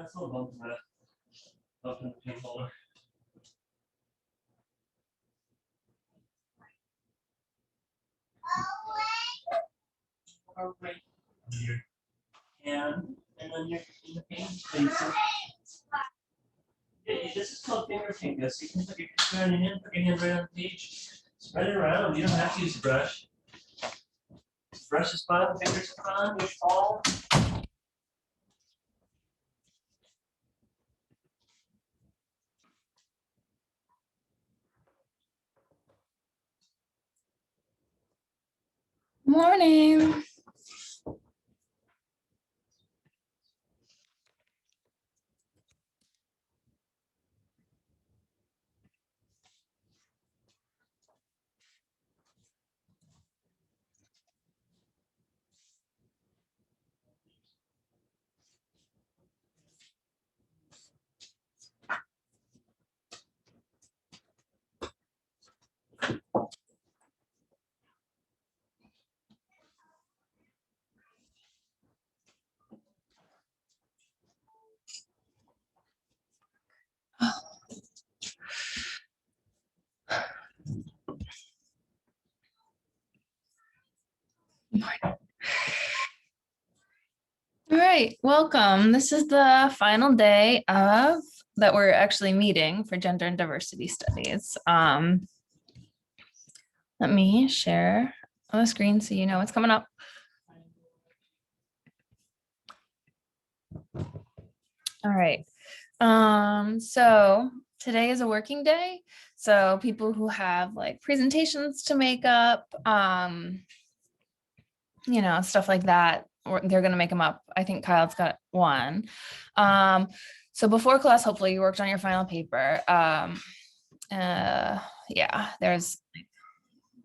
That's a little bump that up in the pin holder. All right. And then you're in the paint spacer. This is called finger finger. So you can put your finger on your hand, put your hand right on the page, spread it around. You don't have to use a brush. Brush is fine, fingers are fine, you fall. Morning. All right, welcome. This is the final day of that we're actually meeting for gender and diversity studies. Let me share on the screen so you know what's coming up. All right. So today is a working day. So people who have like presentations to make up, you know, stuff like that, or they're going to make them up. I think Kyle's got one. So before class, hopefully you worked on your final paper. Yeah, there's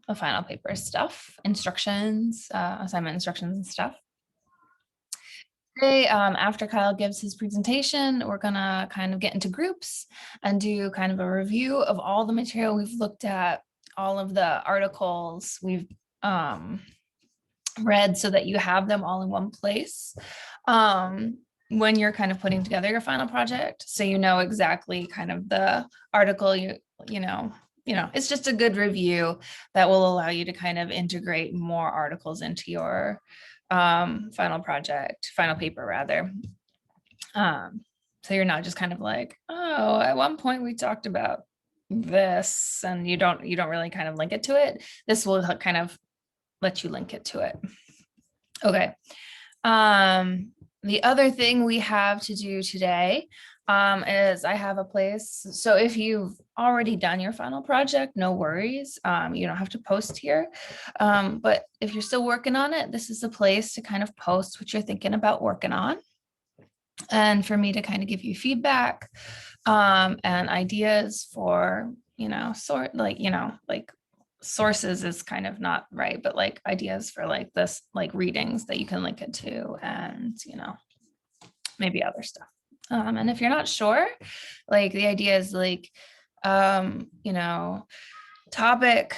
a final paper stuff, instructions, assignment instructions and stuff. Today, after Kyle gives his presentation, we're gonna kind of get into groups and do kind of a review of all the material we've looked at, all of the articles we've read so that you have them all in one place when you're kind of putting together your final project. So you know exactly kind of the article you know, it's just a good review that will allow you to kind of integrate more articles into your final paper rather. So you're not just kind of like, oh, at one point we talked about this and you don't really kind of link it to it. This will kind of let you link it to it. Okay. The other thing we have to do today is I have a place. So if you've already done your final project, no worries. You don't have to post here. But if you're still working on it, this is the place to kind of post what you're thinking about working on. And for me to kind of give you feedback and ideas for, like sources is kind of not right, but like ideas for like this, like readings that you can link it to and, maybe other stuff. And if you're not sure, like the idea is like, topic,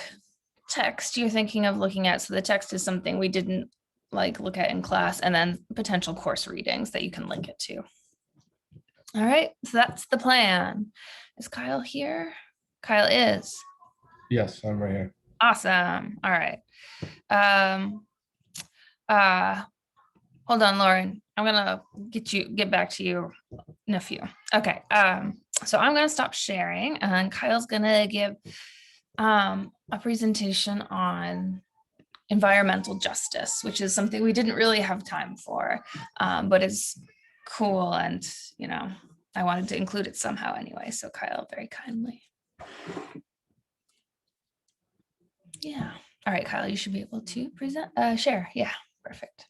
text you're thinking of looking at. So the text is something we didn't like look at in class, and then potential course readings that you can link it to. All right, so that's the plan. Is Kyle here? Kyle is. Yes, I'm right here. Awesome. All right. Hold on, Lauren. I'm gonna get back to you in a few. Okay. So I'm gonna stop sharing, and Kyle's gonna give a presentation on environmental justice, which is something we didn't really have time for, but is cool, and I wanted to include it somehow anyway. So Kyle, very kindly. Yeah. All right, Kyle, you should be able to share. Yeah, perfect.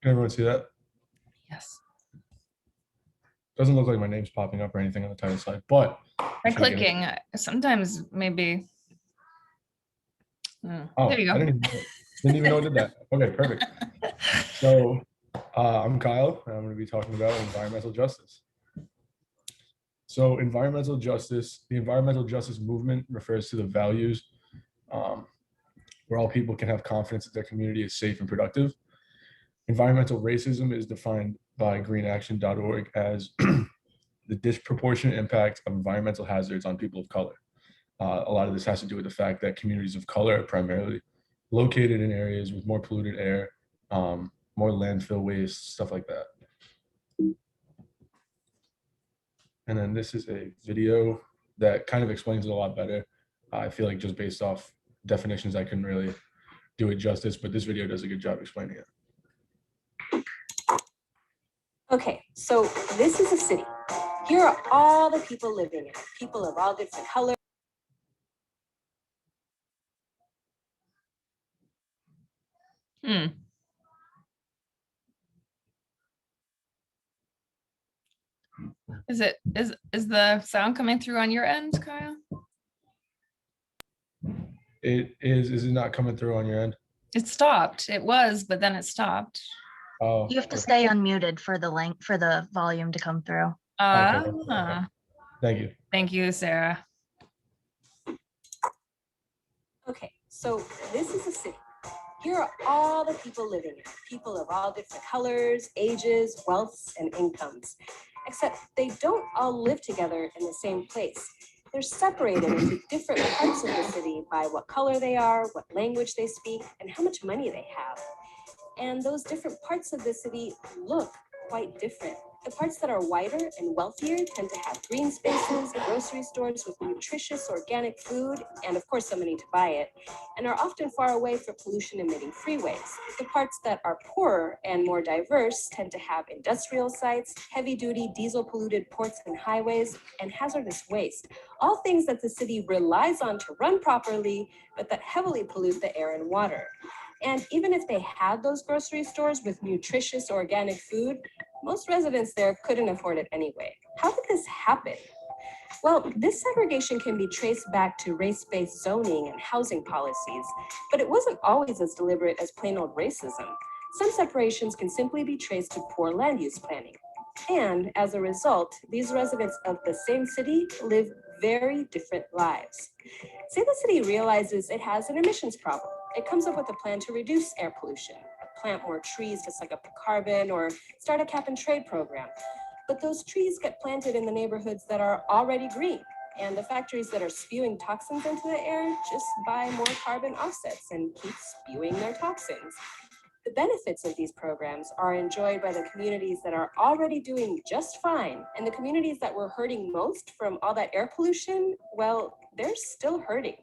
Can everyone see that? Yes. Doesn't look like my name's popping up or anything on the title slide, but by clicking, sometimes maybe. Oh, there you go. I didn't even know I did that. Okay, perfect. So I'm Kyle, and I'm going to be talking about environmental justice. So the environmental justice movement refers to the values where all people can have confidence that their community is safe and productive. Environmental racism is defined by greenaction.org as the disproportionate impact of environmental hazards on people of color. A lot of this has to do with the fact that communities of color are primarily located in areas with more polluted air, more landfill waste, stuff like that. And then this is a video that kind of explains it a lot better. I feel like just based off definitions, I couldn't really do it justice, but this video does a good job explaining it. Okay, so this is a city. Here are all the people living in it, people of all different colors. Is the sound coming through on your end, Kyle? Is it not coming through on your end? It stopped. It was, but then it stopped. Oh, You have to stay unmuted for the volume to come through. okay. Thank you. Thank you, Sarah. Okay, so this is a city. Here are all the people living in it, people of all different colors, ages, wealths, and incomes. Except they don't all live together in the same place. They're separated into different parts of the city by what color they are, what language they speak, and how much money they have. And those different parts of the city look quite different. The parts that are whiter and wealthier tend to have green spaces, grocery stores with nutritious organic food, and of course, so many to buy it, and are often far away from pollution-emitting freeways. The parts that are poorer and more diverse tend to have industrial sites, heavy-duty diesel-polluted ports and highways, and hazardous waste, all things that the city relies on to run properly, but that heavily pollute the air and water. And even if they had those grocery stores with nutritious organic food, most residents there couldn't afford it anyway. How did this happen? Well, this segregation can be traced back to race-based zoning and housing policies, but it wasn't always as deliberate as plain old racism. Some separations can simply be traced to poor land use planning. And as a result, these residents of the same city live very different lives. Say the city realizes it has an emissions problem. It comes up with a plan to reduce air pollution, plant more trees to suck up the carbon, or start a cap and trade program. But those trees get planted in the neighborhoods that are already green, and the factories that are spewing toxins into the air just buy more carbon offsets and keep spewing their toxins. The benefits of these programs are enjoyed by the communities that are already doing just fine, and the communities that were hurting most from all that air pollution, well, they're still hurting.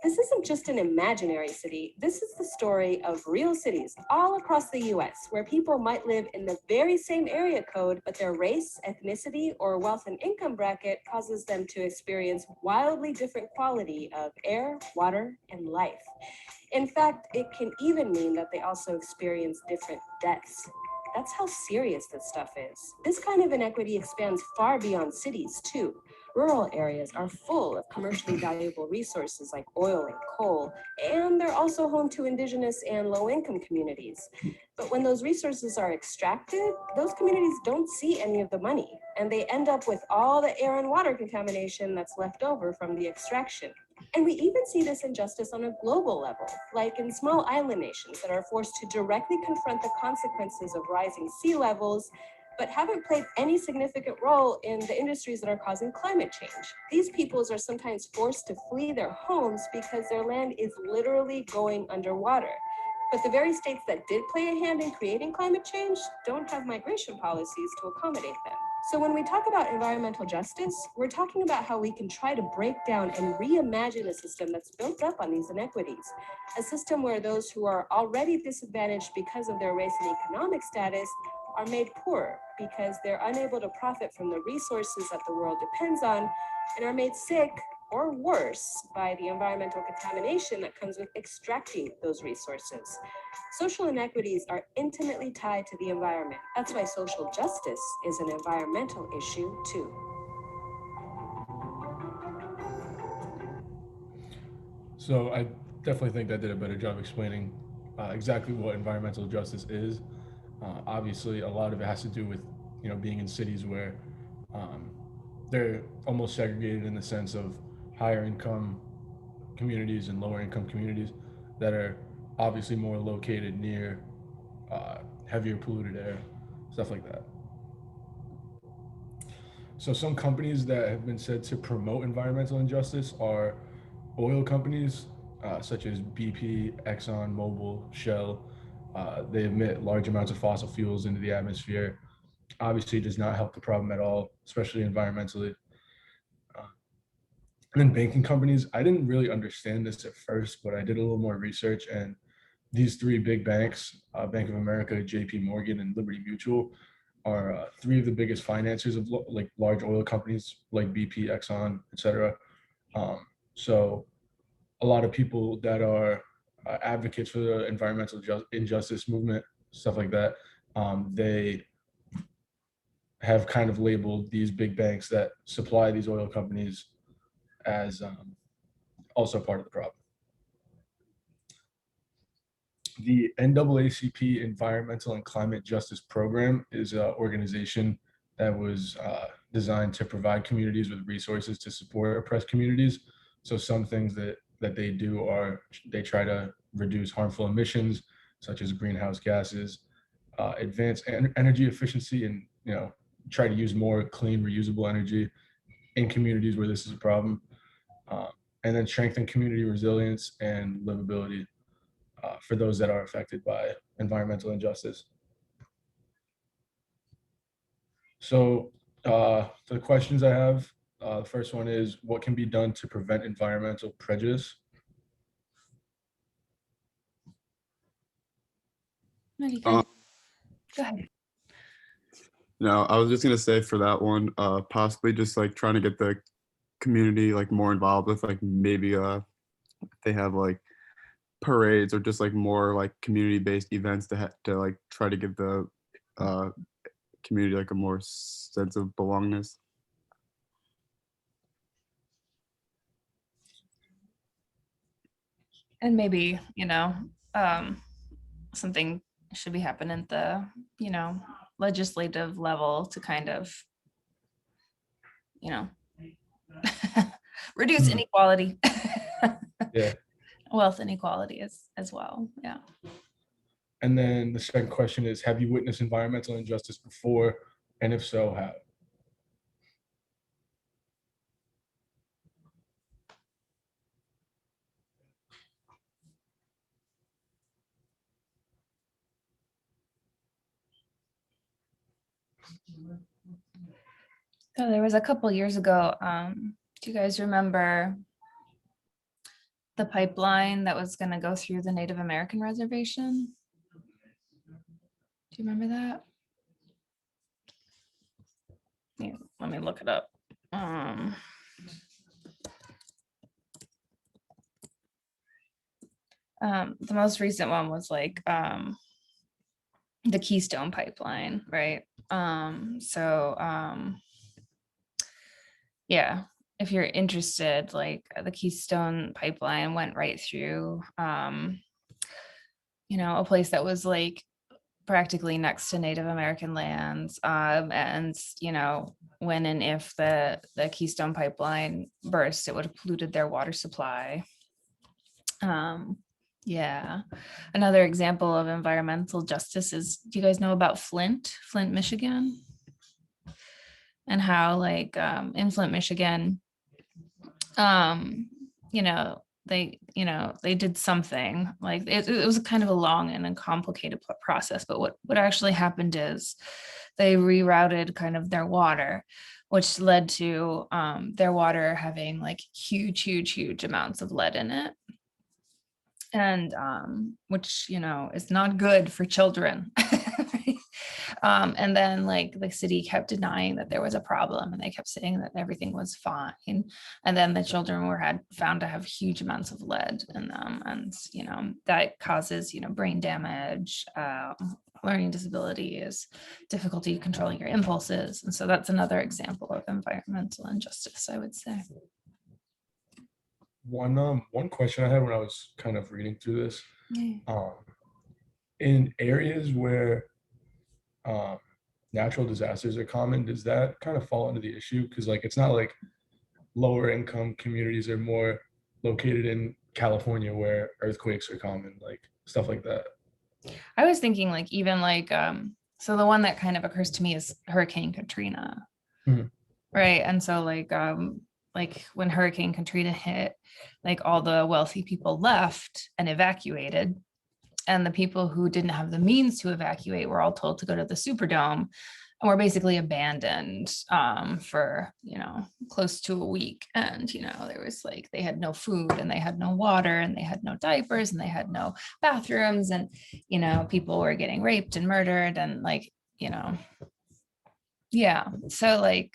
This isn't just an imaginary city. This is the story of real cities all across the US, where people might live in the very same area code, but their race, ethnicity, or wealth and income bracket causes them to experience wildly different quality of air, water, and life. In fact, it can even mean that they also experience different deaths. That's how serious this stuff is. This kind of inequity expands far beyond cities, too. Rural areas are full of commercially valuable resources like oil and coal, and they're also home to indigenous and low-income communities. But when those resources are extracted, those communities don't see any of the money, and they end up with all the air and water contamination that's left over from the extraction. And we even see this injustice on a global level, like in small island nations that are forced to directly confront the consequences of rising sea levels, but haven't played any significant role in the industries that are causing climate change. These peoples are sometimes forced to flee their homes because their land is literally going underwater. But the very states that did play a hand in creating climate change don't have migration policies to accommodate them. So when we talk about environmental justice, we're talking about how we can try to break down and reimagine a system that's built up on these inequities. A system where those who are already disadvantaged because of their race and economic status are made poorer because they're unable to profit from the resources that the world depends on, and are made sick or worse by the environmental contamination that comes with extracting those resources. Social inequities are intimately tied to the environment. That's why social justice is an environmental issue too. So I definitely think that did a better job explaining exactly what environmental justice is. Obviously, a lot of it has to do with being in cities where they're almost segregated in the sense of higher income communities and lower income communities. that are obviously more located near heavier polluted air, stuff like that. So some companies that have been said to promote environmental injustice are oil companies such as BP, Exxon, Mobil, Shell. They emit large amounts of fossil fuels into the atmosphere. Obviously, it does not help the problem at all, especially environmentally. And then banking companies, I didn't really understand this at first, but I did a little more research, and these three big banks, Bank of America, JP Morgan, and Liberty Mutual, are three of the biggest financiers of like large oil companies like BP, Exxon, etc. So a lot of people that are advocates for the environmental injustice movement, stuff like that, they have kind of labeled these big banks that supply these oil companies as also part of the problem. The NAACP Environmental and Climate Justice Program is an organization that was designed to provide communities with resources to support oppressed communities. So some things that they do are they try to reduce harmful emissions such as greenhouse gases, advance energy efficiency, and try to use more clean reusable energy in communities where this is a problem, and then strengthen community resilience and livability for those that are affected by environmental injustice. So the questions I have, the first one is, what can be done to prevent environmental prejudice? No, you Uh, go ahead. No, I was just gonna say for that one, possibly just like trying to get the community like more involved with like maybe they have like parades or just like more like community-based events to like try to give the community like a more sense of belongingness. And maybe, something should be happening at the, legislative level to kind of, reduce Mhm. inequality. Yeah. Wealth inequality as well. Yeah. And then the second question is, have you witnessed environmental injustice before? And if so, how? So there was a couple years ago, do you guys remember the pipeline that was going to go through the Native American reservation? Do you remember that? Yeah, let me look it up. The most recent one was like the Keystone Pipeline, right? Yeah, if you're interested, like the Keystone Pipeline went right through, a place that was like practically next to Native American lands. And, when and if the Keystone Pipeline burst, it would have polluted their water supply. Yeah. Another example of environmental justice is, do you guys know about Flint, Michigan? And how like in Flint, Michigan, they did something like it was kind of a long and a complicated process, but what actually happened is they rerouted kind of their water, which led to their water having like huge amounts of lead in it, and which is not good for children. And then like the city kept denying that there was a problem, and they kept saying that everything was fine, and then the children were found to have huge amounts of lead in them, and that causes brain damage, learning disabilities, difficulty controlling your impulses. And so that's another example of environmental injustice, I would say. One question I had when I was kind of reading through this, in areas where natural disasters are common, does that kind of fall into the issue? Because like it's not like lower income communities are more located in California where earthquakes are common, like stuff like that. I was thinking like even like so the one that kind of occurs to me is Hurricane Katrina. Mhm. Right. And so like when Hurricane Katrina hit, like all the wealthy people left and evacuated. And the people who didn't have the means to evacuate were all told to go to the Superdome and were basically abandoned for, close to a week. And, there was like, they had no food and they had no water and they had no diapers and they had no bathrooms and, people were getting raped and murdered and like, yeah. So like,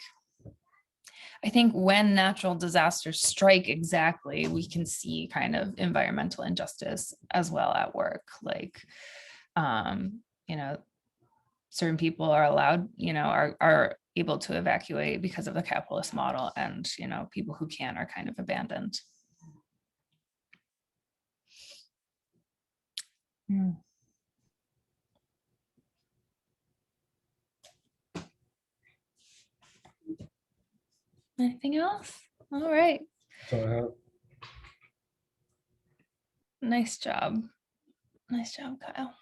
I think when natural disasters strike exactly, we can see kind of environmental injustice as well at work. Like, certain people are allowed, are able to evacuate because of the capitalist model, and people who can't are kind of abandoned. Anything else? All right. So I have. Nice job. Nice job, Kyle.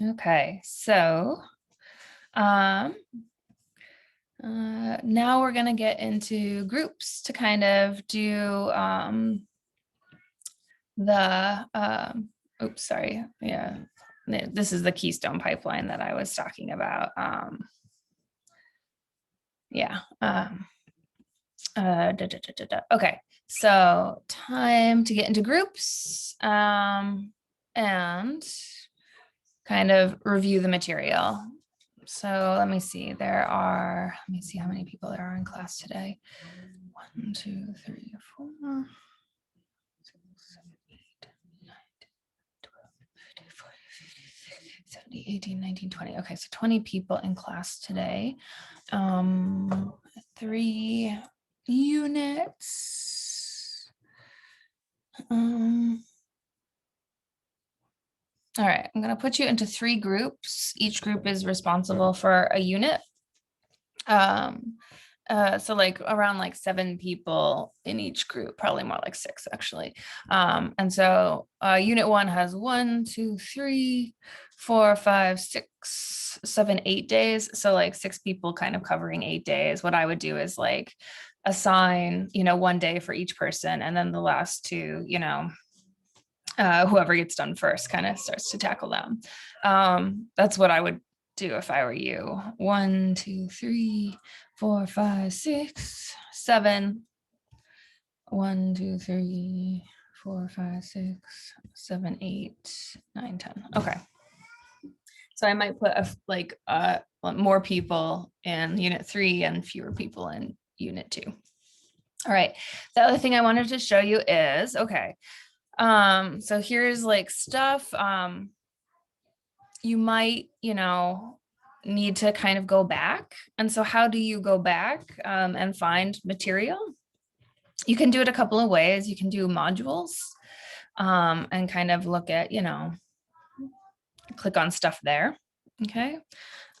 Okay, so now we're going to get into groups to kind of do oops, sorry. Yeah, this is the Keystone Pipeline that I was talking about. Okay, so time to get into groups and kind of review the material. So let me see, let me see how many people there are in class today. 1, 2, 3, 4, 5, 6, 7, 8, 9, 12, 13, 14, 15, 16, 17, 18, 19, 20. Okay, so 20 people in class today. 3 units. All right, I'm going to put you into 3 groups. Each group is responsible for a unit. So like around like 7 people in each group, probably more like 6 actually. And so unit 1 has 1, 2, 3, 4, 5, 6, 7, 8 days. So like 6 people kind of covering 8 days. What I would do is like assign, 1 day for each person. And then the last 2, whoever gets done first kind of starts to tackle them. That's what I would do if I were you. 1, 2, 3, 4, 5, 6, 7. 1, 2, 3, 4, 5, 6, 7, 8, 9, 10. Okay. So I might put more people in unit 3 and fewer people in unit 2. All right. The other thing I wanted to show you is, okay. So here's like stuff you might, need to kind of go back. And so how do you go back and find material? You can do it a couple of ways. You can do modules and kind of look at, click on stuff there. Okay.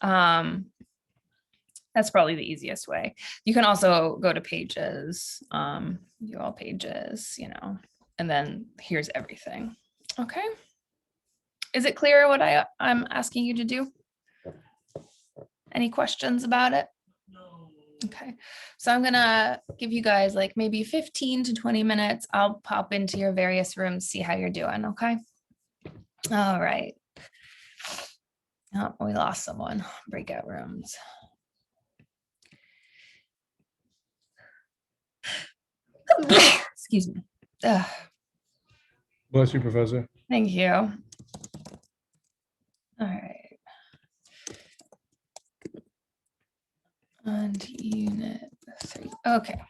That's probably the easiest way. You can also go to pages, view all pages, and then here's everything. Okay. Is it clear what I'm asking you to do? Any questions about it? No. Okay. So I'm gonna give you guys like maybe 15 to 20 minutes. I'll pop into your various rooms, see how you're doing. Okay. All right. Oh, we lost someone. Breakout rooms. Excuse me. Ugh. Bless you, Professor. Thank you. All right. And unit 3. Okay.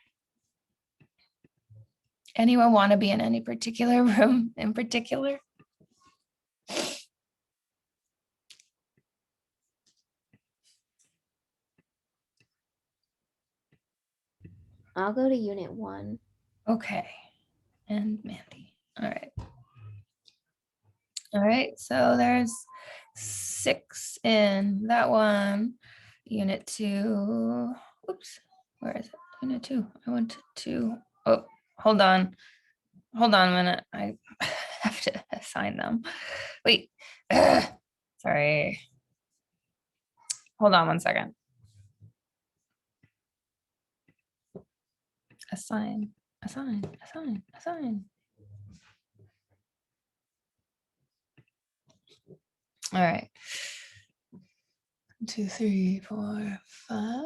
Anyone want to be in any particular room in particular? I'll go to unit 1. Okay. And Mandy. All right. All right. So there's 6 in that one. Unit 2. Oops. Where is it? Unit 2. I went to, oh, hold on. Hold on a minute. I have to assign them. Wait. Sorry. Hold on 1 second. Assign. All right. 1, 2, 3, 4, 5.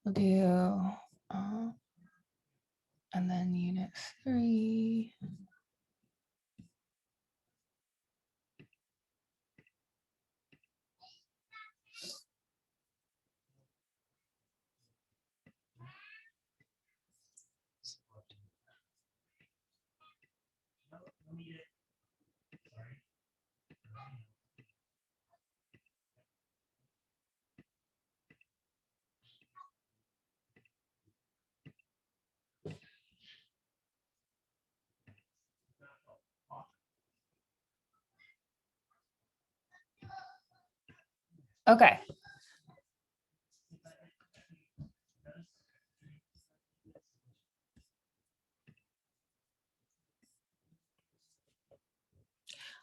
We'll do, and then unit 3. Okay.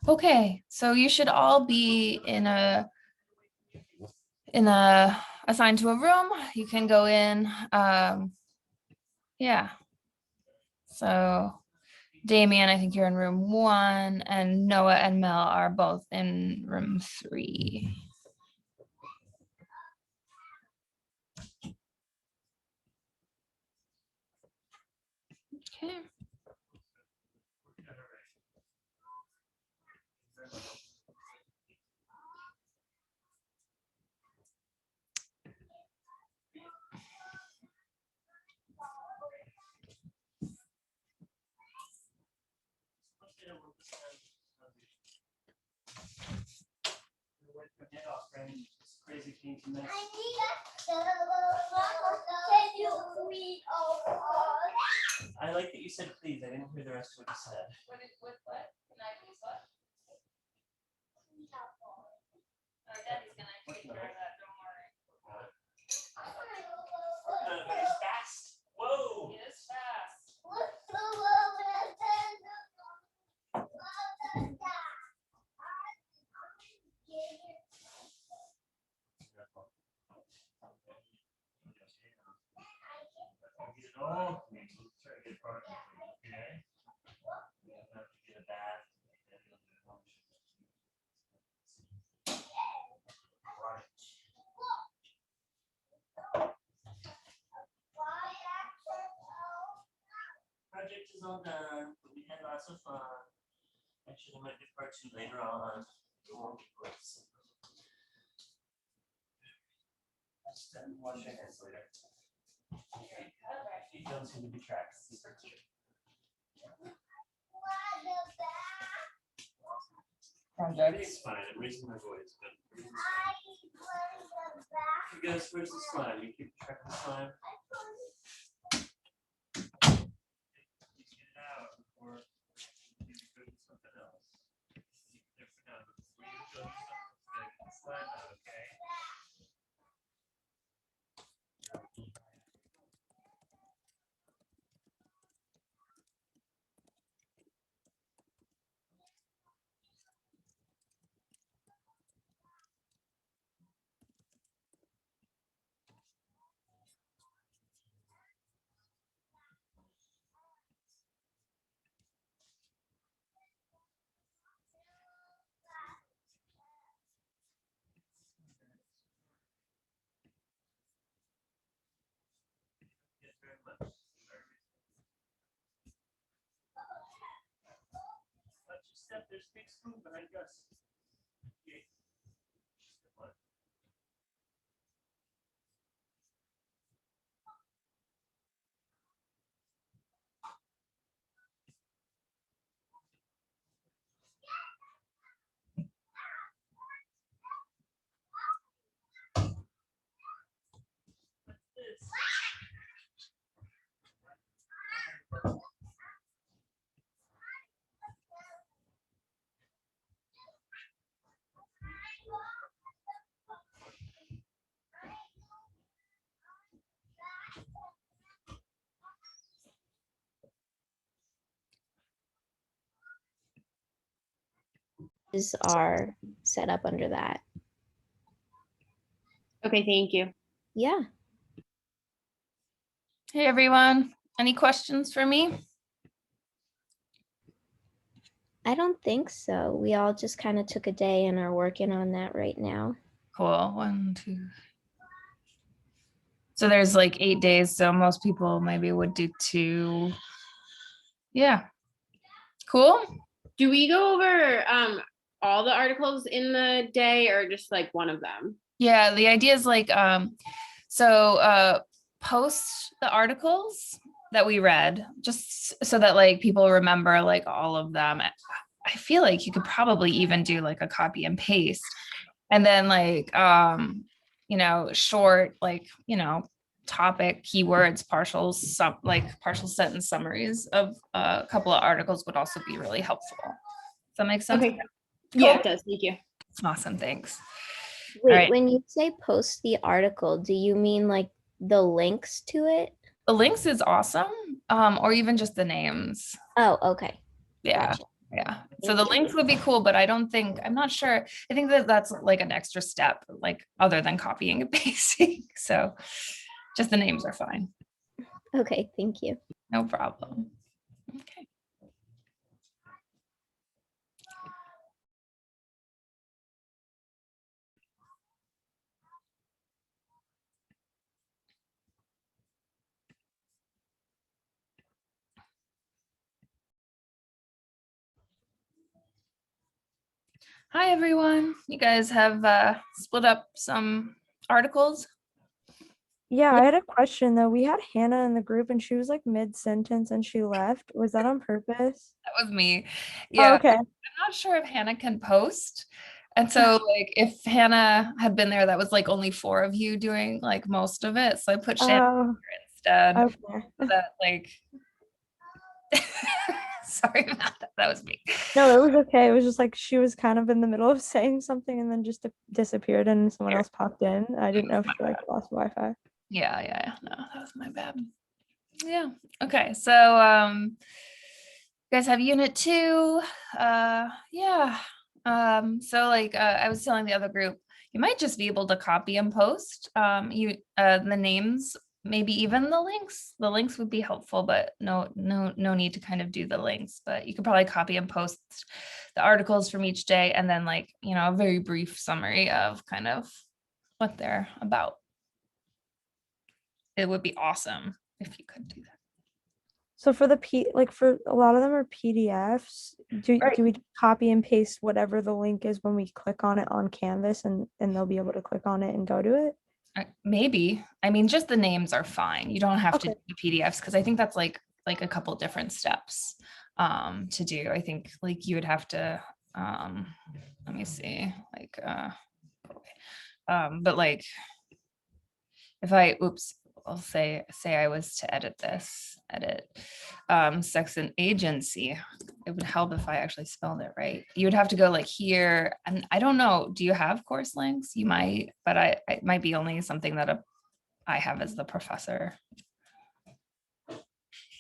Okay, so you should all be in a assigned to a room. You can go in. Yeah. So Damien, I think you're in room 1, and Noah and Mel are both in room 3. Okay. Crazy thing to miss. I like that you said please. I didn't hear the rest of what you said. What? Can I please what? Daddy's gonna take care of that, don't worry. He's fast. Whoa. He is fast. Oh, try to get part of it, okay? You have to get a bath. Right. Project is all done, but we had lots of fun. Actually, I might do part 2 later on. It won't be quick. Just wash your hands later. You don't seem to be tracked. Super cute. Project. It's fine. I'm raising my voice, but you guys, where's the slime? You keep track of the slime? Get it out before you go do something else. Keep it there for now. Before you go do something, you gotta get the slime out, okay? Yes, very much. Watch your step. There's a big spoon behind Gus. Okay. Step one. What's this? pages are set up under that. Okay, thank you. Yeah. Hey, everyone. Any questions for me? I don't think so. We all just kind of took a day and are working on that right now. Cool. 1, 2. So there's like 8 days. So most people maybe would do 2. Yeah. Cool. Do we go over all the articles in the day or just like one of them? Yeah. The idea is like, post the articles that we read just so that like people remember like all of them. I feel like you could probably even do like a copy and paste and then like, short, like, topic keywords, partial sentence summaries of a couple of articles would also be really helpful. Does that make sense? Okay. Yeah, it does. Thank you. Awesome. Thanks. Wait, right. when you say post the article, do you mean like the links to it? The links is awesome. Or even just the names. Oh, okay. Yeah. Gotcha. Yeah. So the Thank you. links would be cool, but I'm not sure. I think that that's like an extra step, like other than copying and pasting. So just the names are fine. Okay, thank you. No problem. Okay. Hi, everyone. You guys have split up some articles. Yeah, I had a question though. We had Hannah in the group and she was like mid-sentence and she left. Was that on purpose? That was me. Oh, Yeah. okay. I'm not sure if Hannah can post. And so like if Hannah had been there, that was like only 4 of you doing like most of it. So I put Shannon Oh, instead. okay. So that like sorry about that. That was me. No, it was okay. It was just like she was kind of in the middle of saying something and then just disappeared and someone else popped in. I didn't know if she like lost Wi-Fi. Yeah. No, that was my bad. Yeah. Okay. So you guys have unit 2. Yeah. So like I was telling the other group, you might just be able to copy and post the names, maybe even the links. The links would be helpful, but no need to kind of do the links, but you could probably copy and post the articles from each day and then like, a very brief summary of kind of what they're about. It would be awesome if you could do that. So for for a lot of them are PDFs. Do we copy and paste whatever the link is when we click on it on Canvas and they'll be able to click on it and go to it? Maybe. I mean, just the names are fine. You don't have to Okay. do the PDFs because I think that's like a couple different steps to do. I think like you would have to let me see, like but like if I'll say I was to edit section agency, it would help if I actually spelled it right. You would have to go like here, and I don't know, do you have course links? You might, but it might be only something that I have as the professor.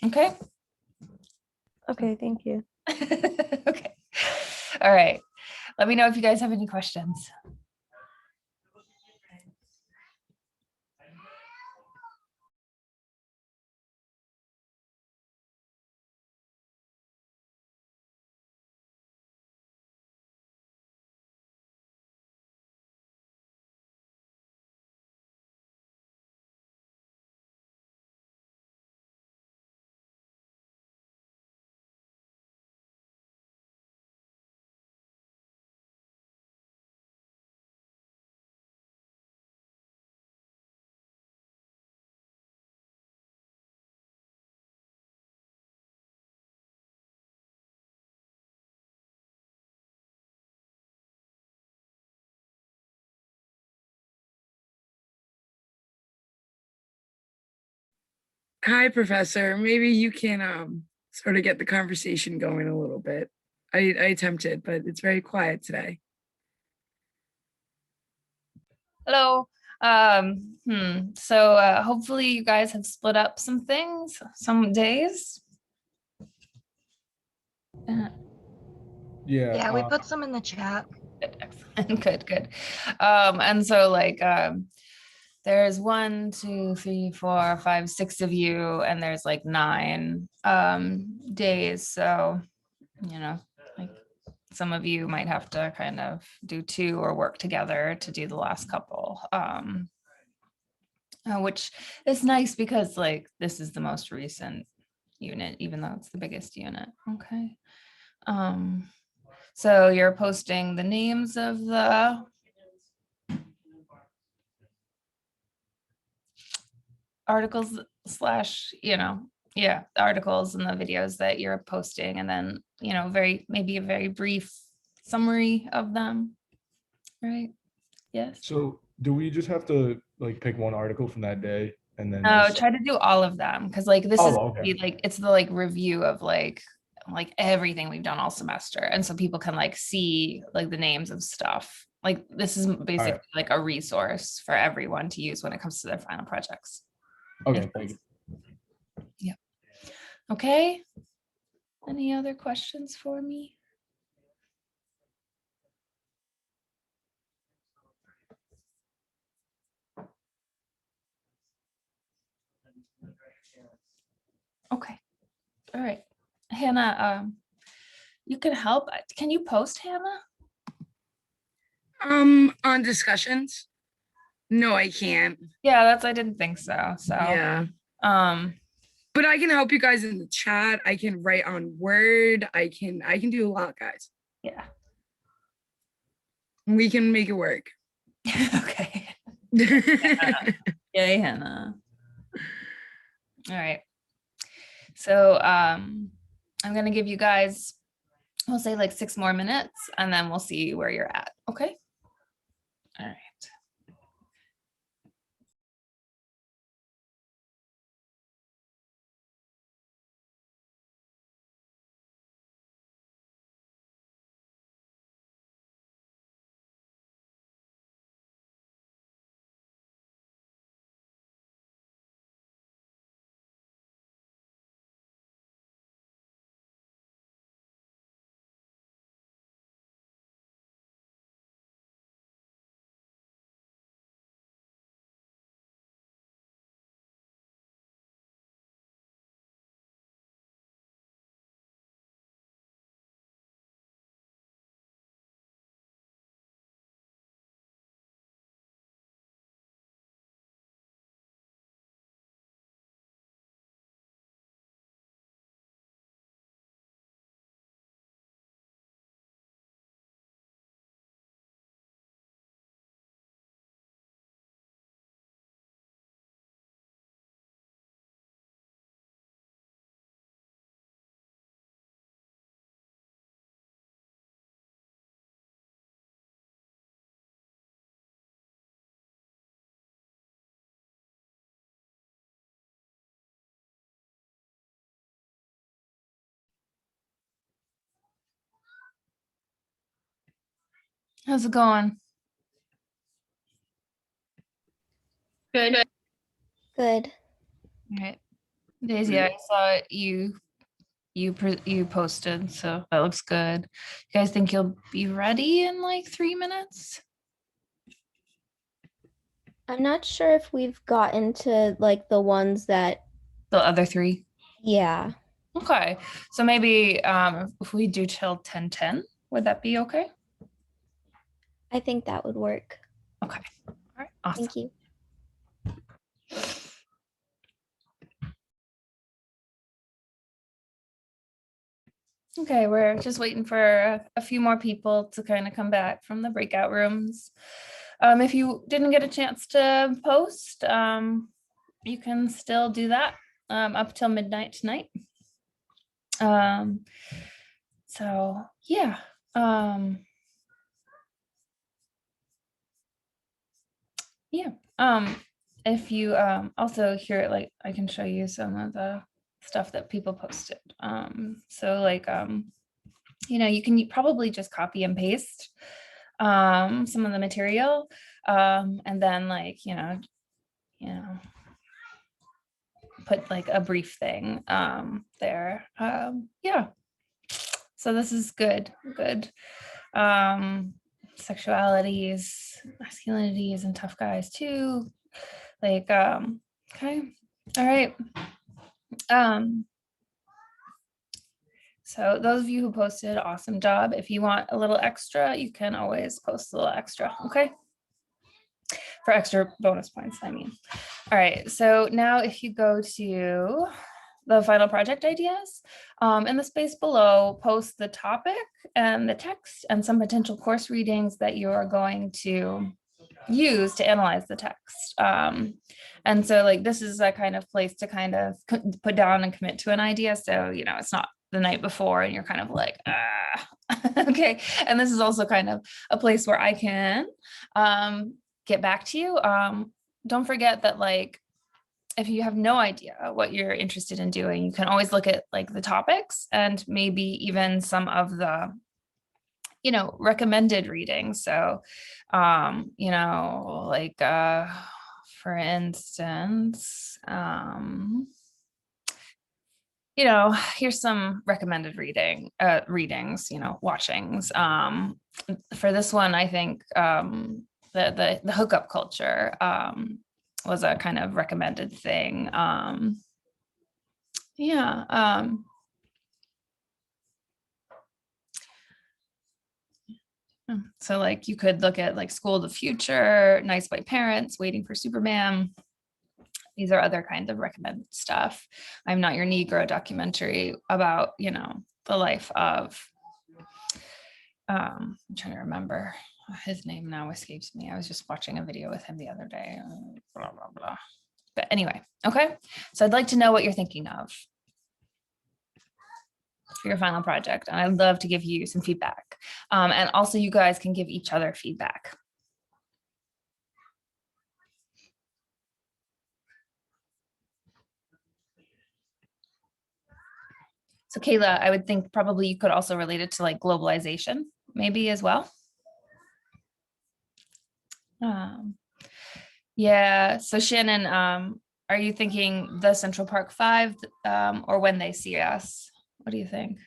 Okay. Okay, thank you. Okay. All right. Let me know if you guys have any questions. Hi, Professor. Maybe you can sort of get the conversation going a little bit. I attempted, but it's very quiet today. Hello. So hopefully you guys have split up some things, some days. Yeah. Yeah, we put some in the chat. Excellent. Good. And so like, there's 1, 2, 3, 4, 5, 6 of you, and there's like 9 days. So, you know, like some of you might have to kind of do 2 or work together to do the last couple. Which is nice because like this is the most recent unit, even though it's the biggest unit. Okay. So you're posting the names of the articles slash, the articles and the videos that you're posting, and then, maybe a very brief summary of them, right? Yes. So do we just have to like pick one article from that day and then No, just- try to do all of them, because like this is Oh, okay. like it's the like review of like everything we've done all semester, and so people can like see like the names of stuff. Like this is basically like a resource for everyone to use when it comes to their final projects. Okay, thank you. Yeah. Okay. Any other questions for me? Okay. All right. Hannah, you can help. Can you post, Hannah? On discussions? No, I can't. Yeah, I didn't think so. So Yeah. But I can help you guys in the chat. I can write on Word. I can do a lot, guys. Yeah. We can make it work. Okay. Yay, Hannah. All right. So I'm gonna give you guys, we'll say like 6 more minutes, and then we'll see where you're at. Okay. All right. How's it going? Good. Good. All right. Daisy, I saw you posted, so that looks good. You guys think you'll be ready in like 3 minutes? I'm not sure if we've gotten to like the ones that, The other 3? yeah, Okay. So maybe if we do till 10:10, would that be okay? I think that would work. Okay. All right. Awesome. Thank you. Okay, we're just waiting for a few more people to kind of come back from the breakout rooms. If you didn't get a chance to post, you can still do that up till midnight tonight. So yeah. Yeah. If you also here, like I can show you some of the stuff that people posted. So like you can probably just copy and paste some of the material, and then like put like a brief thing there. Yeah. So this is good, good. Sexualities, masculinities, and tough guys too. Like, okay, all right. So those of you who posted, awesome job. If you want a little extra, you can always post a little extra, okay? For extra bonus points, I mean. All right, so now if you go to the final project ideas, in the space below, post the topic and the text and some potential course readings that you are going to use to analyze the text. And so like this is a kind of place to kind of put down and commit to an idea. So, you know, it's not the night before and you're kind of like, okay. And this is also kind of a place where I can get back to you. Don't forget that, like, if you have no idea what you're interested in doing, you can always look at like the topics and maybe even some of the, you know, recommended readings. So, you know, like, for instance, you know, here's some recommended readings, you know, watchings. For this one, I think the hookup culture was a kind of recommended thing. Yeah. So like you could look at like School of the Future, Nice White Parents, Waiting for Superman. These are other kinds of recommended stuff. I'm Not Your Negro documentary about, you know, the life of, I'm trying to remember his name now escapes me. I was just watching a video with him the other day, blah, blah, blah. But anyway, okay. So I'd like to know what you're thinking of for your final project. And I'd love to give you some feedback. And also you guys can give each other feedback. So Kayla, I would think probably you could also relate it to like globalization, maybe as well. Yeah, so Shannon, are you thinking the Central Park 5 or When They See Us? What do you think?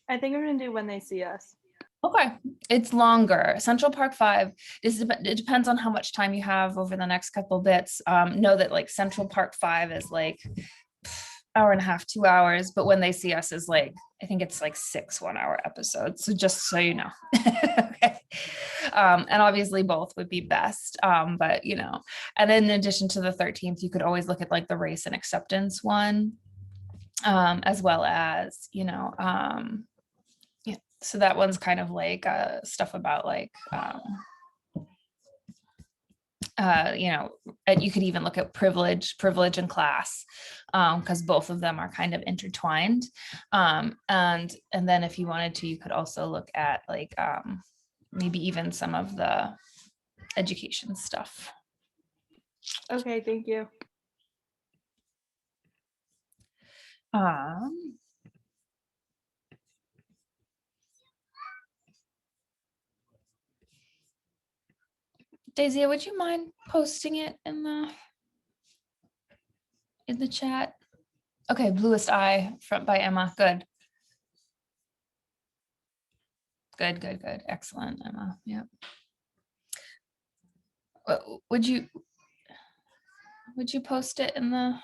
I think I'm gonna do When They See Us. Okay, it's longer. Central Park 5, it depends on how much time you have over the next couple bits. Know that like Central Park 5 is like hour and a half, 2 hours, but When They See Us is like, I think it's like 6 1-hour episodes. So just so you know. Okay. And obviously both would be best. But you know, and then in addition to the 13th, you could always look at like the Race and Acceptance one, as well as, you know, yeah, so that one's kind of like stuff about like you know, and you could even look at privilege and class, because both of them are kind of intertwined. And then if you wanted to, you could also look at like maybe even some of the education stuff. Okay, thank you. Daisy, would you mind posting it in the chat? Okay, Bluest Eye by Emma. Good. Good. Excellent, Emma. Yep. Would you post it in the?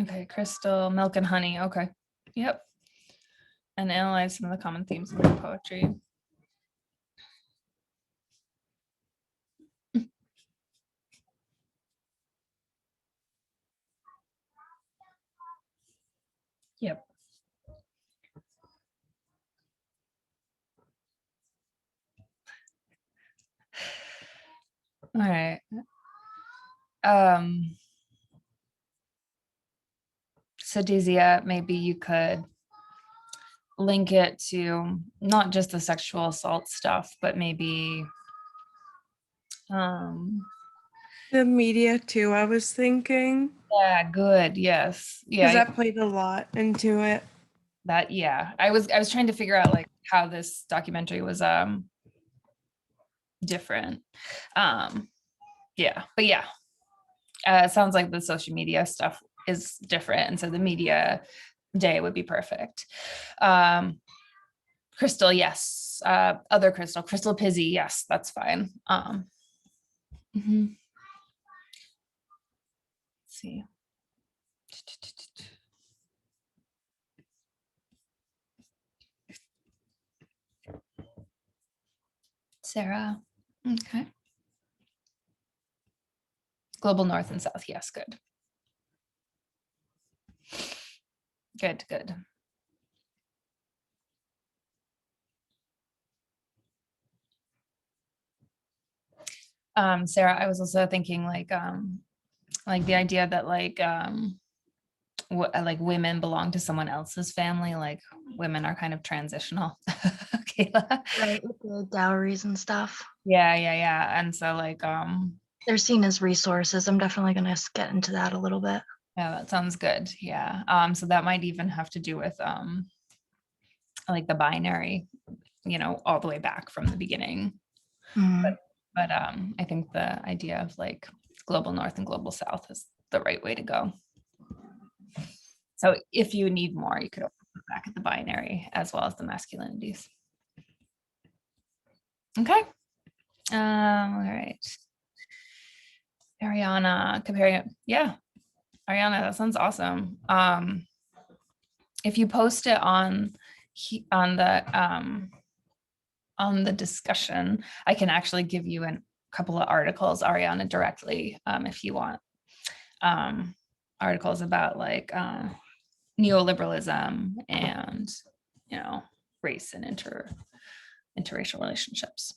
Okay, Crystal, Milk and Honey. Okay. Yep. And analyze some of the common themes in the poetry. All right. Um, so Dazia, maybe you could link it to not just the sexual assault stuff, but maybe The media too, I was thinking, yeah, good. Yes. because Yeah. that played a lot into it. That yeah. I was trying to figure out like how this documentary was different. Yeah, but yeah. It sounds like the social media stuff is different. And so the media day would be perfect. Crystal, yes. Other Crystal, Crystal Pizzy, yes, that's fine. Mhm. Let's see. Sarah, okay. Global North and South, yes, good. Good, good. Sarah, I was also thinking like the idea that like women belong to someone else's family, like women are kind of transitional. Kayla. Right, with the dowries and stuff. Yeah. And so like They're seen as resources. I'm definitely gonna get into that a little bit. yeah, that sounds good. Yeah. So that might even have to do with like the binary, all the way back from the beginning. Mhm. But I think the idea of like global North and global South is the right way to go. So if you need more, you could look back at the binary as well as the masculinities. Okay. All right. Ariana, comparing it. Yeah. Ariana, that sounds awesome. If you post it on the discussion, I can actually give you a couple of articles, Ariana, directly, if you want. Articles about like neoliberalism and race and interracial relationships.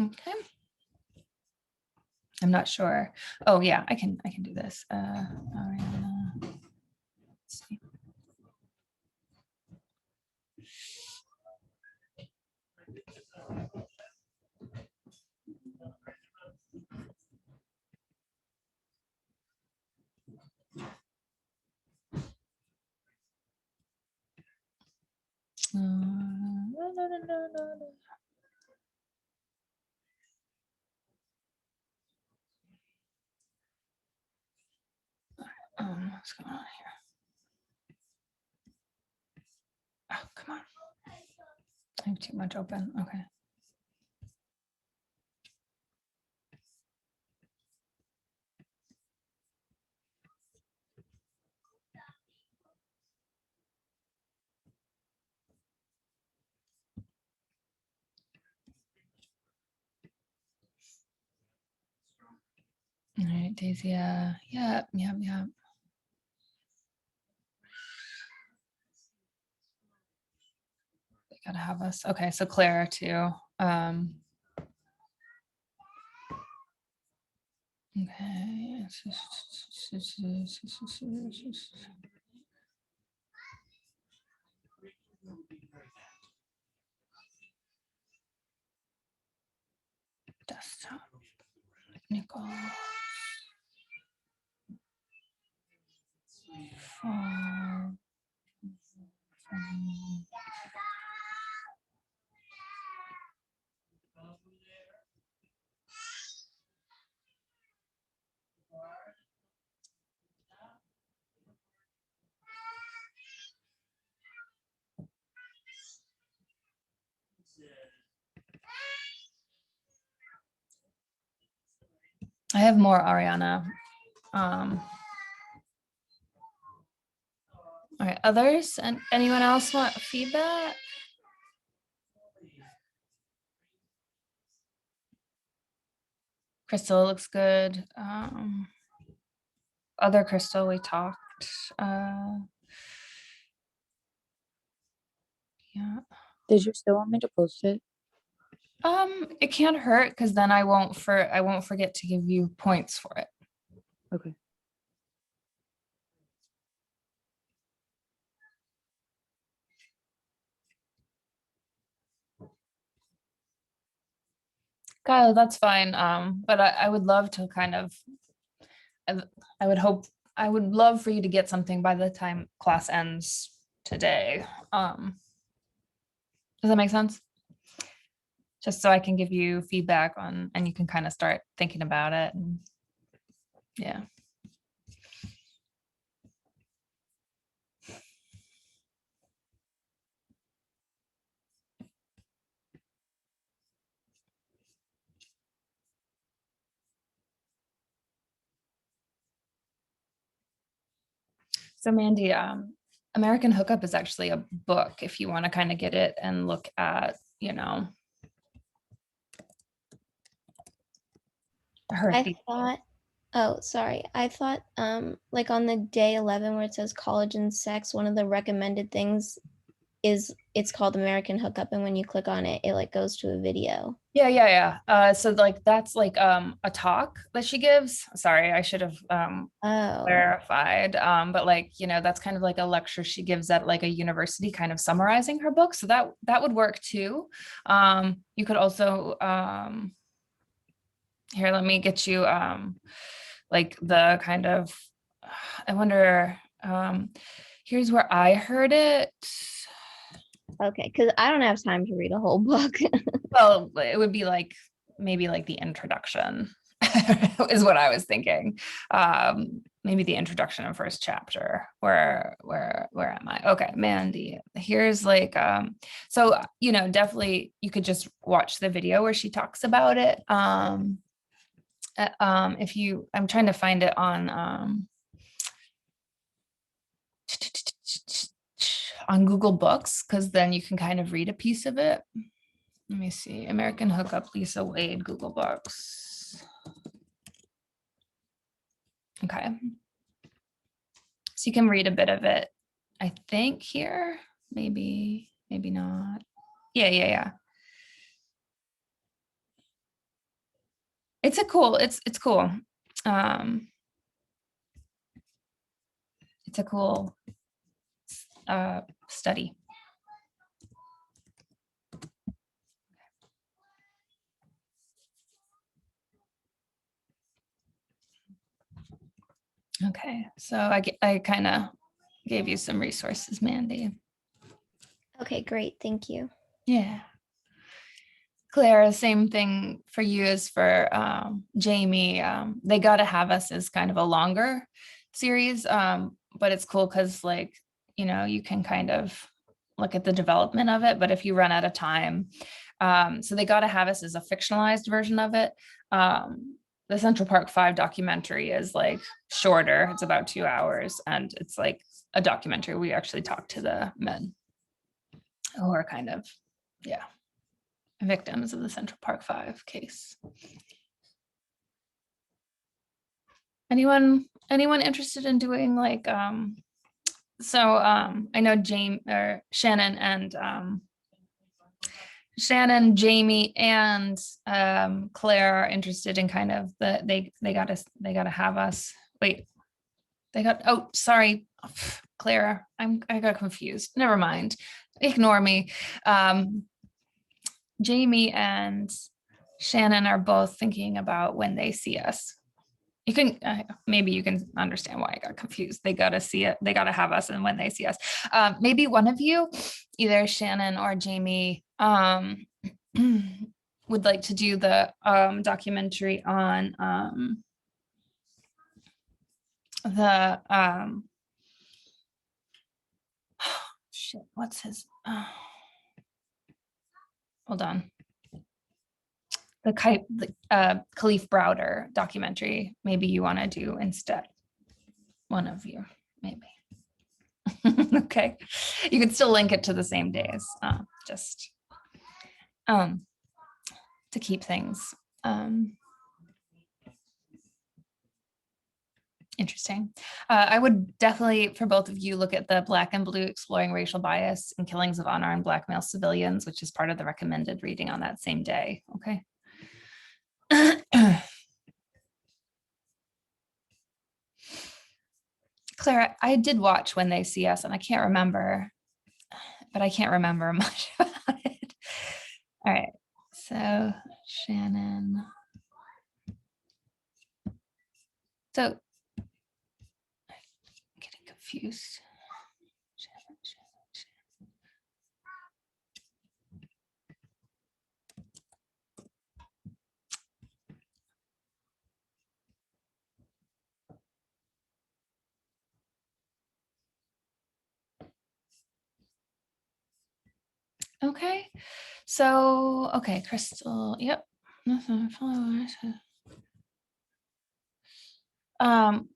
Okay. I'm not sure. Oh yeah, I can do this. Ariana. Let's see. No. What's going on here? Oh, come on. I have too much open. Okay. All right, Daisy. Yep. They gotta have us. Okay, so Clara too. Okay. Desktop. Nicole. I have more, Ariana. All right, others and anyone else want feedback? Crystal looks good. Other Crystal, we talked. Yeah. Did you still want me to post it? It can't hurt because then I won't forget to give you points for it. Okay. Kyle, that's fine. But I would love to kind of, I I would hope, I would love for you to get something by the time class ends today. Does that make sense? Just so I can give you feedback on, and you can kind of start thinking about it. And yeah. So Mandy, American Hookup is actually a book if you want to kind of get it and look at, her. I thought, oh, sorry. I thought, like on the day 11 where it says college and sex, one of the recommended things is it's called American Hookup, and when you click on it, it like goes to a video. Yeah. So like that's like a talk that she gives. Sorry, I should have clarified. But like, that's kind of like a lecture she gives at like a university, kind of summarizing her book. So that would work too. You could also here, let me get you like the kind of, I wonder, here's where I heard it. Okay, because I don't have time to read a whole book. Well, it would be like maybe like the introduction is what I was thinking. Maybe the introduction and first chapter. Where am I? Okay, Mandy. Here's like so definitely you could just watch the video where she talks about it. If you, I'm trying to find it on Google Books, because then you can kind of read a piece of it. Let me see. American Hookup, Lisa Wade, Google Books. Okay. So you can read a bit of it, I think here. Maybe not. Yeah. It's cool. It's cool. It's a cool study. Okay, so I kind of gave you some resources, Mandy. Okay, great. Thank you. Yeah. Claire, same thing for you as for Jamie. They Gotta Have Us is kind of a longer series, but it's cool because you can kind of look at the development of it, but if you run out of time, so They Gotta Have Us is a fictionalized version of it. The Central Park 5 documentary is like shorter. It's about 2 hours, and it's like a documentary. We actually talked to the men who are kind of, victims of the Central Park 5 case. Anyone interested in doing like, I know Shannon and Shannon, Jamie, and Claire are interested in kind of they gotta have us. Wait, sorry, Claire, I got confused. Never mind, ignore me. Jamie and Shannon are both thinking about When They See Us. You can maybe you can understand why I got confused. They gotta see it. They gotta have us, and When They See Us. Maybe one of you, either Shannon or Jamie, would like to do the documentary on the shit. What's his? Hold on. The Khalif Browder documentary. Maybe you want to do instead. One of you, maybe. Okay, you can still link it to the same days. Just to keep things Interesting. I would definitely, for both of you, look at the Black and Blue Exploring Racial Bias and Killings of Unarmed Black Male Civilians, which is part of the recommended reading on that same day. Okay. Clara, I did watch When They See Us, and I can't remember, but I can't remember much about it. All right. So Shannon. So I'm getting confused. Okay, so, okay, Crystal, yep.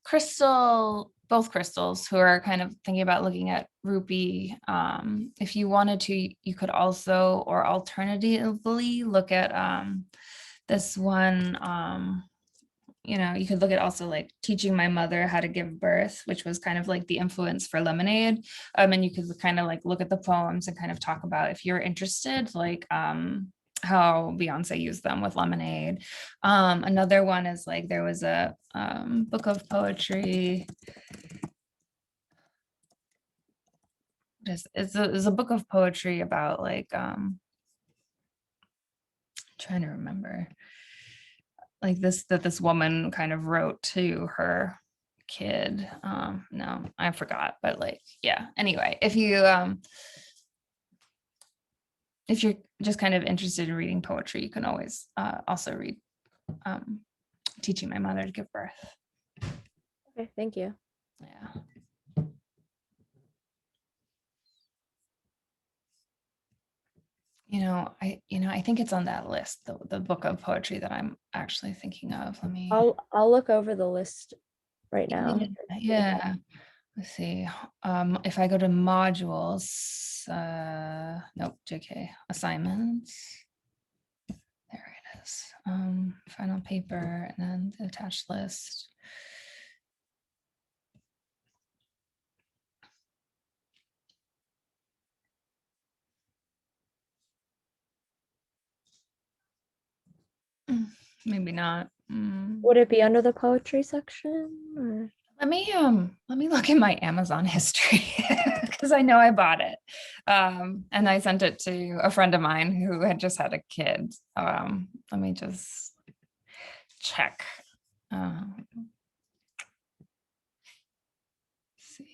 Crystal, both Crystals who are kind of thinking about looking at Rupee, if you wanted to, you could also, or alternatively, look at this one, you could look at also like Teaching My Mother How to Give Birth, which was kind of like the influence for Lemonade. And you could kind of like look at the poems and kind of talk about, if you're interested, like how Beyonce used them with Lemonade. Another one is like, there was a book of poetry. It's a book of poetry about like, trying to remember, like this woman kind of wrote to her kid. No, I forgot, but like, yeah, anyway, if you're just kind of interested in reading poetry, you can always also read Teaching My Mother to Give Birth. Okay, thank you. Yeah. I think it's on that list, the book of poetry that I'm actually thinking of. Let me. I'll look over the list right now. Yeah. Let's see. If I go to modules, nope, JK, assignments. There it is. Final paper, and then the attached list. Maybe not. Would it be under the poetry section? Or? Let me look in my Amazon history because I know I bought it. And I sent it to a friend of mine who had just had a kid. Let me just check. See.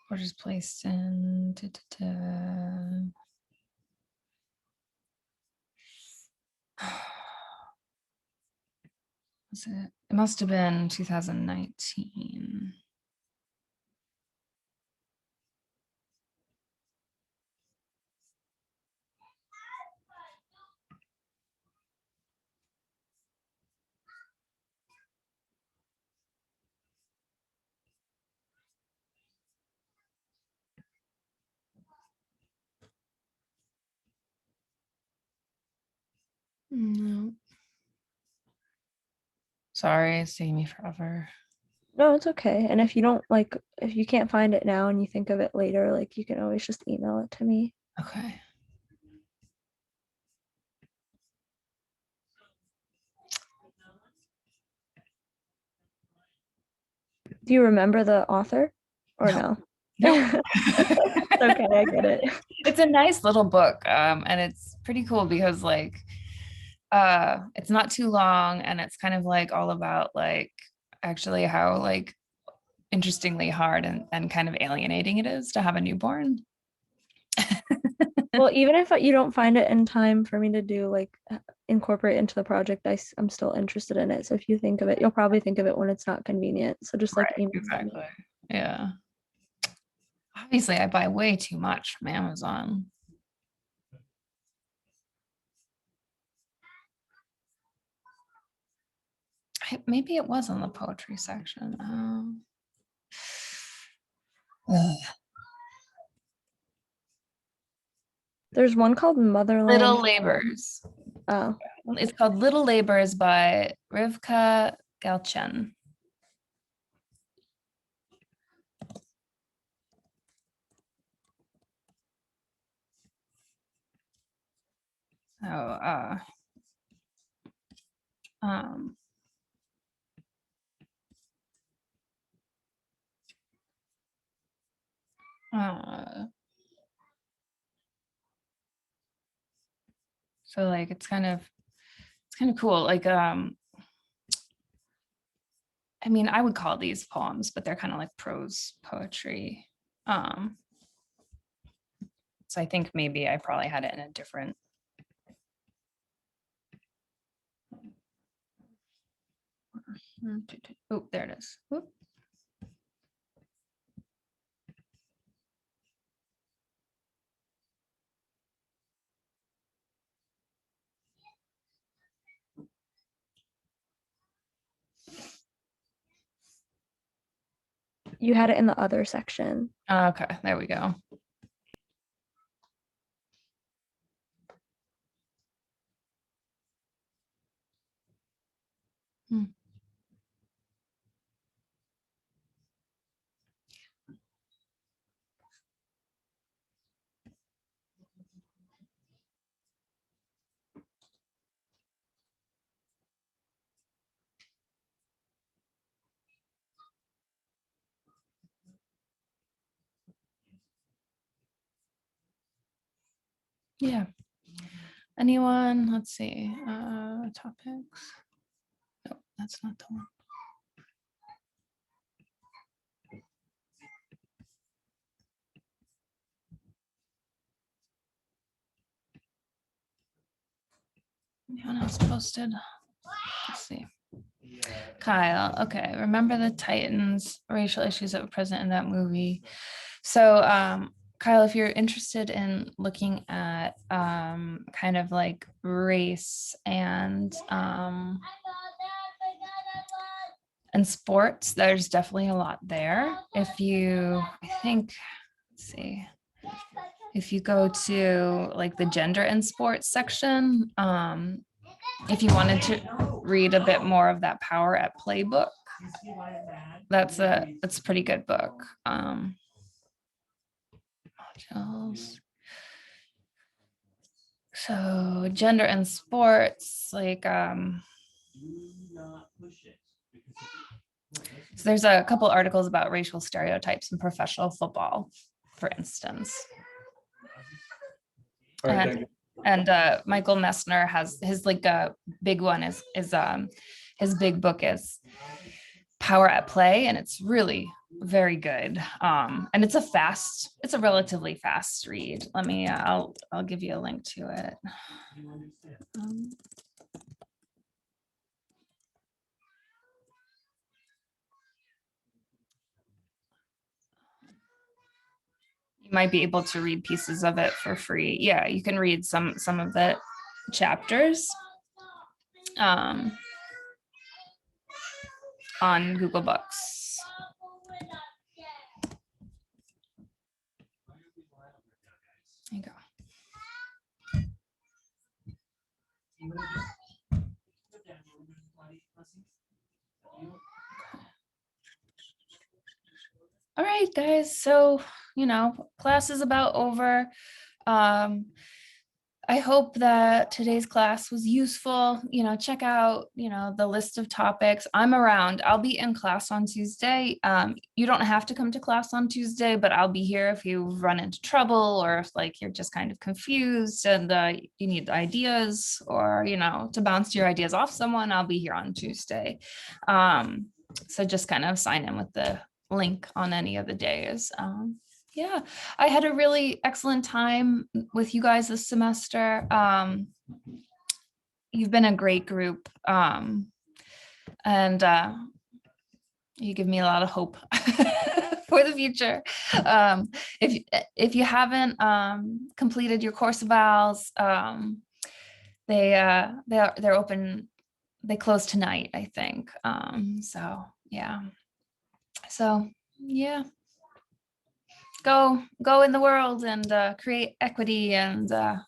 Orders placed in. It must have been 2019. No. Sorry, it's taking me forever. No, it's okay. And if you don't if you can't find it now and you think of it later, like you can always just email it to me. Okay. Do you remember the author or no? No. Okay, I get it. It's a nice little book, and it's pretty cool because like it's not too long, and it's kind of like all about like actually how like interestingly hard and kind of alienating it is to have a newborn. Well, even if you don't find it in time for me to do like incorporate into the project, I'm still interested in it. So if you think of it, you'll probably think of it when it's not convenient. So just like email me. Exactly. Yeah. Obviously, I buy way too much from Amazon. Maybe it was on the poetry section. There's one called Motherland. Little Labors. Oh. It's called Little Labors by Rivka Galchen. So, um, so like it's kind of cool. Like I mean, I would call these poems, but they're kind of like prose poetry. So I think maybe I probably had it in a different. Oh, there it is. Whoop. You had it in the other section. Okay, there we go. Yeah. Anyone? Let's see. Topics. No, that's not the one. Anyone else posted? Let's see. Kyle, okay. Remember the Titans racial issues that were present in that movie. So Kyle, if you're interested in looking at kind of like race and sports, there's definitely a lot there. If you, I think, let's see, if you go to like the gender and sports section, if you wanted to read a bit more of that Power at Play book, that's a pretty good book. Modules. So gender and sports, like so there's a couple articles about racial stereotypes in professional football, for instance. All right, thank you. And Michael Messner has his like big one is his big book is Power at Play, and it's really very good. And it's a relatively fast read. Let me I'll give you a link to it. You might be able to read pieces of it for free. Yeah, you can read some of the chapters on Google Books. There you go. All right, guys. So, class is about over. I hope that today's class was useful. Check out, the list of topics. I'm around. I'll be in class on Tuesday. You don't have to come to class on Tuesday, but I'll be here if you run into trouble or if like you're just kind of confused and you need ideas or, to bounce your ideas off someone, I'll be here on Tuesday. So just kind of sign in with the link on any of the days. Yeah, I had a really excellent time with you guys this semester. You've been a great group, and you give me a lot of hope for the future. If you haven't completed your course evals, they're open. They close tonight, I think. So yeah. Go in the world and create equity, and I'm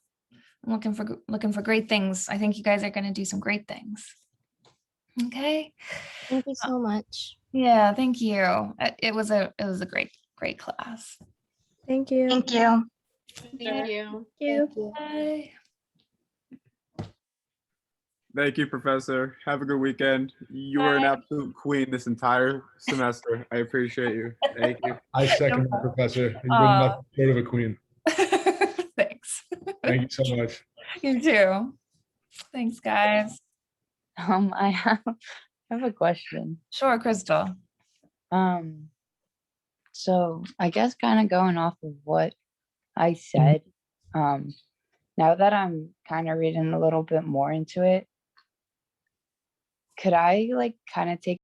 looking for great things. I think you guys are going to do some great things. Okay. Thank you so much. Yeah, thank you. It was a great class. Thank you. Thank you. Thank you. Thank you. Bye. Thank you, Professor. Have a good weekend. You were an absolute queen this entire semester. I appreciate you. Thank you. I second that, Professor. You've been nothing short of a queen. Thanks. Thank you so much. You too. Thanks, guys. I have a question. Sure, Crystal. So I guess kind of going off of what I said, now that I'm kind of reading a little bit more into it, could I like kind of take